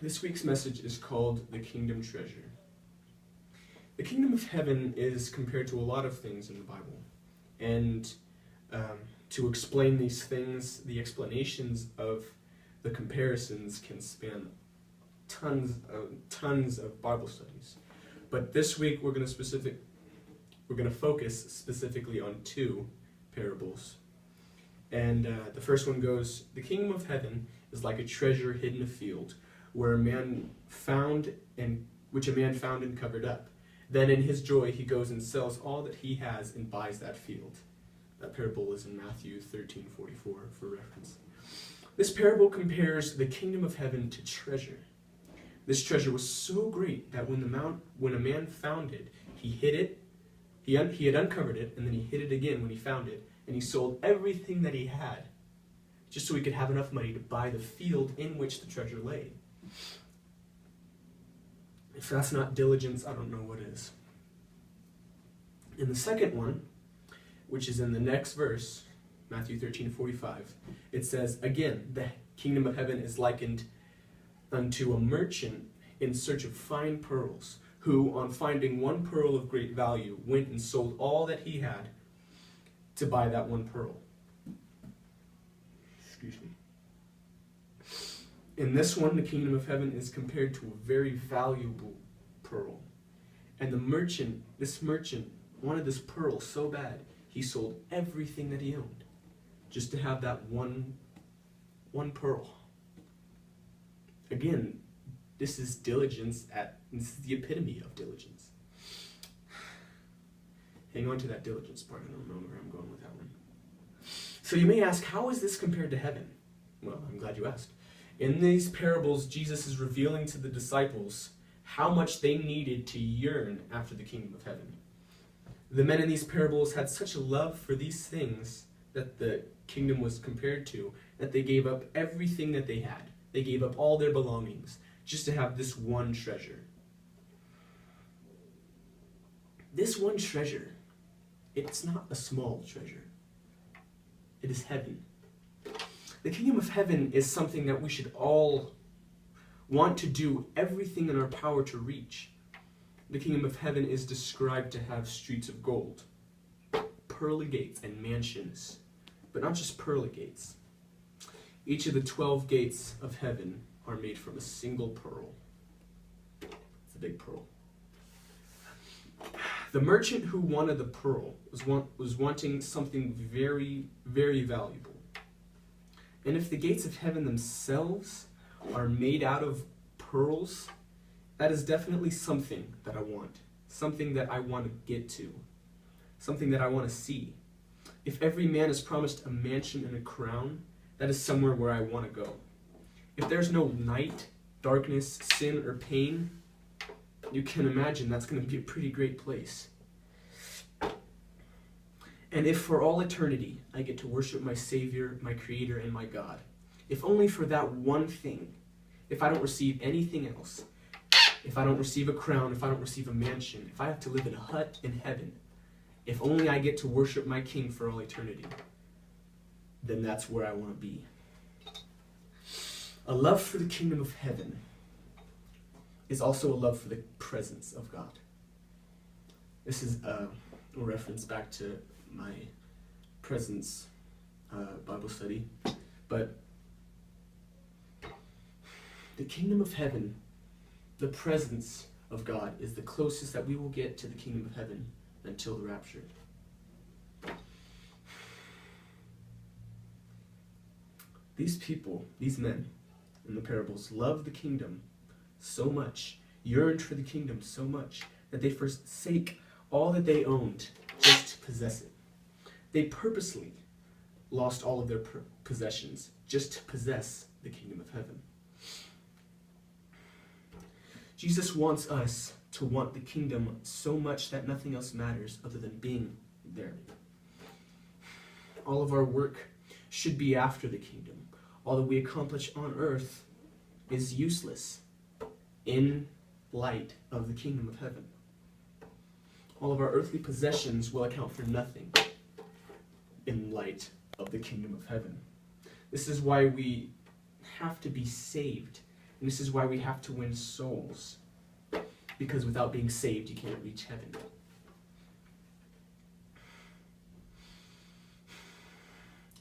This week's message is called The Kingdom Treasure. The kingdom of heaven is compared to a lot of things in the Bible. And to explain these things, the explanations of the comparisons can span tons of Bible studies. But this week we're going to focus specifically on two parables. And the first one goes, the kingdom of heaven is like a treasure hidden in a field, which a man found and covered up. Then in his joy he goes and sells all that he has and buys that field. That parable is in Matthew 13:44 for reference. This parable compares the kingdom of heaven to treasure. This treasure was so great that when a man found it, he hid it. He had uncovered it, and then he hid it again when he found it, and he sold everything that he had, just so he could have enough money to buy the field in which the treasure lay. If that's not diligence, I don't know what is. In the second one, which is in the next verse, Matthew 13:45, it says, again, the kingdom of heaven is likened unto a merchant in search of fine pearls, who, on finding one pearl of great value, went and sold all that he had to buy that one pearl. Excuse me. In this one, the kingdom of heaven is compared to a very valuable pearl. And this merchant wanted this pearl so bad, he sold everything that he owned just to have that one pearl. Again, this is diligence. This is the epitome of diligence. Hang on to that diligence part. I don't know where I'm going with that one. So you may ask, how is this compared to heaven? Well, I'm glad you asked. In these parables, Jesus is revealing to the disciples how much they needed to yearn after the kingdom of heaven. The men in these parables had such a love for these things that the kingdom was compared to, that they gave up everything that they had. They gave up all their belongings just to have this one treasure. This one treasure, it's not a small treasure. It is heaven. The kingdom of heaven is something that we should all want to do everything in our power to reach. The kingdom of heaven is described to have streets of gold, pearly gates, and mansions. But not just pearly gates. Each of the 12 gates of heaven are made from a single pearl. It's a big pearl. The merchant who wanted the pearl was wanting something very, very valuable. And if the gates of heaven themselves are made out of pearls, that is definitely something that I want. Something that I want to get to. Something that I want to see. If every man is promised a mansion and a crown, that is somewhere where I want to go. If there's no night, darkness, sin, or pain, you can imagine that's going to be a pretty great place. And if for all eternity I get to worship my Savior, my Creator, and my God, if only for that one thing, if I don't receive anything else, if I don't receive a crown, if I don't receive a mansion, if I have to live in a hut in heaven, if only I get to worship my King for all eternity, then that's where I want to be. A love for the kingdom of heaven is also a love for the presence of God. This is a reference back to my presence Bible study. But the kingdom of heaven, the presence of God, is the closest that we will get to the kingdom of heaven until the rapture. These people, these men in the parables, loved the kingdom so much, yearned for the kingdom so much, that they forsake all that they owned just to possess it. They purposely lost all of their possessions just to possess the kingdom of heaven. Jesus wants us to want the kingdom so much that nothing else matters other than being there. All of our work should be after the kingdom. All that we accomplish on earth is useless in light of the kingdom of heaven. All of our earthly possessions will account for nothing in light of the kingdom of heaven. This is why we have to be saved And this is why we have to win souls. Because without being saved, you can't reach heaven.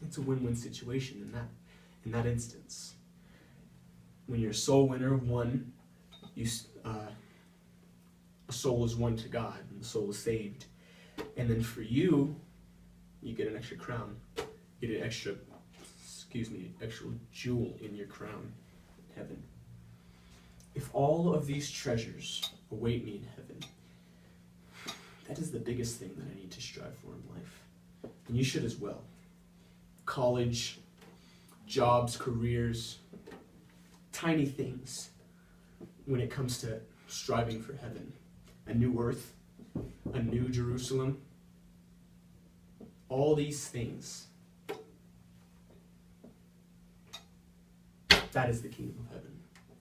It's a win-win situation in that instance. When you're a soul winner, a soul is won to God, and the soul is saved. And then for you, you get an extra crown. You get an extra jewel in your crown in heaven. If all of these treasures await me in heaven, that is the biggest thing that I need to strive for in life. And you should as well. College, jobs, careers, tiny things when it comes to striving for heaven. A new earth, a new Jerusalem, all these things. That is the kingdom of heaven.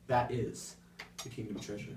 That is the kingdom treasure.